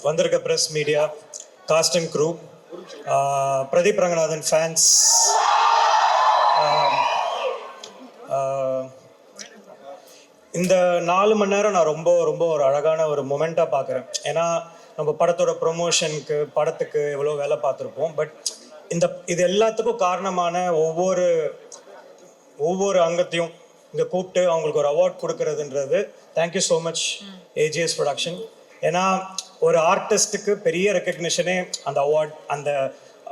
வந்திருக்க press media cast and crew, Pradeep Ranganathan fans, இந்த 4 மணி நேரம் நான் ரொம்ப ரொம்ப ஒரு அழகான ஒரு மொமெண்ட்டாக பார்க்குறேன். ஏன்னா நம்ம படத்தோட ப்ரொமோஷனுக்கு படத்துக்கு எவ்வளோ வேலை பார்த்துருப்போம். பட் இது எல்லாத்துக்கும் காரணமான ஒவ்வொரு அங்கத்தையும் இங்கே கூப்பிட்டு அவங்களுக்கு ஒரு அவார்ட் கொடுக்கறதுன்றது thank you so much AGS production. ஏன்னா ஒரு ஆர்டிஸ்ட்டுக்கு பெரிய ரெக்கக்னிஷனே அந்த அவார்ட், அந்த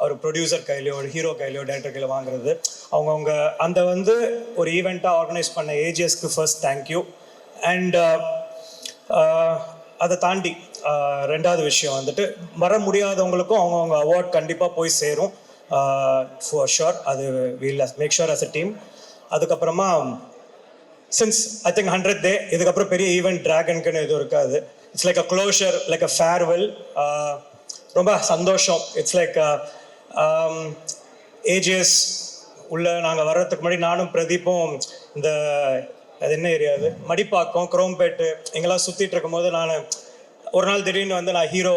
ஒரு ப்ரொடியூசர் கையிலையோ ஒரு ஹீரோ கையிலையோ டேரக்டர் கையில வாங்குறது. அவங்க அந்த ஒரு ஈவெண்ட்டாக ஆர்கனைஸ் பண்ண ஏஜிஎஸ்க்கு ஃபர்ஸ்ட் தேங்க்யூ. அண்ட் அதை தாண்டி ரெண்டாவது விஷயம் வந்துட்டு வர முடியாதவங்களுக்கும் அவங்கவுங்க அவார்ட் கண்டிப்பாக போய் சேரும் ஃபார் ஷுர். அது will make sure as a team. அதுக்கப்புறமா since I think 100th day, இதுக்கப்புறம் பெரிய ஈவெண்ட் டிராகனுக்குன்னு எதுவும் இருக்காது. It's like a closure, like a farewell. ரொம்ப சந்தோஷம். இட்ஸ் லைக் ஏஜிஎஸ் உள்ள நாங்கள் வர்றதுக்கு முன்னாடி நானும் பிரதீப்பும் இந்த அது என்ன ஏரியா, அது மடிப்பாக்கம், குரோம்பேட்டு எங்கெல்லாம் சுற்றிட்டு இருக்கும்போது நான் ஒரு நாள் திடீர்னு வந்து நான் ஹீரோ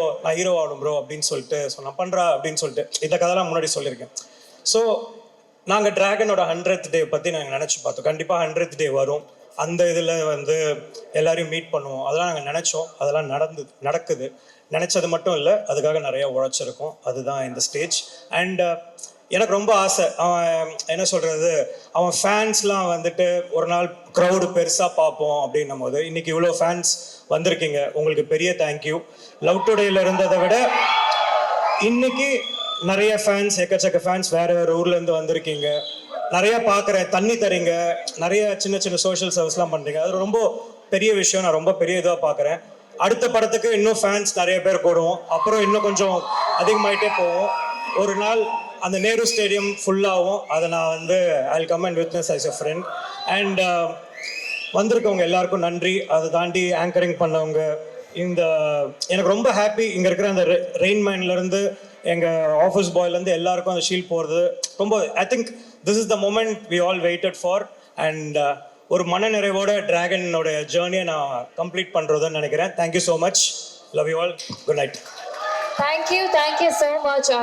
ஆகணும் ப்ரோ அப்படின்னு சொல்லிட்டு சொன்னேன். பண்ணுறா அப்படின்னு சொல்லிட்டு இந்த கதைலாம் முன்னாடி சொல்லியிருக்கேன். ஸோ நாங்கள் டிராகனோட 100th day பற்றி நாங்கள் நினச்சி பார்த்தோம். கண்டிப்பாக 100th day வரும், அந்த இதில் வந்து எல்லாரையும் மீட் பண்ணுவோம். அதெல்லாம் நாங்கள் நினச்சோம், அதெல்லாம் நடக்குது. நினச்சது மட்டும் இல்லை, அதுக்காக நிறையா உழைச்சிருக்கோம். அதுதான் இந்த ஸ்டேஜ். அண்ட் எனக்கு ரொம்ப ஆசை, அவன் என்ன சொல்கிறது, அவன் ஃபேன்ஸ்லாம் வந்துட்டு ஒரு நாள் க்ரௌடு பெருசாக பார்ப்போம் அப்படின்னும் போது இன்றைக்கி இவ்வளோ ஃபேன்ஸ் வந்திருக்கீங்க, உங்களுக்கு பெரிய தேங்க்யூ. லவ் டுடேல இருந்ததை விட இன்னைக்கு நிறைய ஃபேன்ஸ், எக்கச்சக்க ஃபேன்ஸ் வேறு ஊர்லேருந்து வந்திருக்கீங்க. நிறையா பார்க்குறேன், தண்ணி தரீங்க, நிறைய சின்ன சின்ன சோஷியல் சர்வீஸ்லாம் பண்ணுறீங்க. அது ரொம்ப பெரிய விஷயம். நான் ரொம்ப பெரிய இதாக பார்க்குறேன். அடுத்த படத்துக்கு இன்னும் ஃபேன்ஸ் நிறைய பேர் போடுவோம், அப்புறம் இன்னும் கொஞ்சம் அதிகமாகிட்டே போவோம். ஒரு நாள் அந்த நேரு ஸ்டேடியம் ஃபுல்லாகும். அதை நான் வந்து I will come and witness as a friend. And வந்திருக்கவங்க எல்லாருக்கும் நன்றி. அதை தாண்டி ஆங்கரிங் பண்ணவங்க, எனக்கு ரொம்ப ஹாப்பி. இங்கே இருக்கிற அந்த ரெயின்மேன்லேருந்து எங்கள் ஆஃபீஸ் பாய்லேருந்து எல்லாருக்கும் அந்த ஷீல்ட் போகிறது ரொம்ப, I think this is the moment we all waited for. And ஒரு மன நிறைவோட டிராகனோட ஜேர்னியை நான் கம்ப்ளீட் பண்ணுறதுன்னு நினைக்கிறேன். Thank you so much. Love you all. Good night. Thank you so much.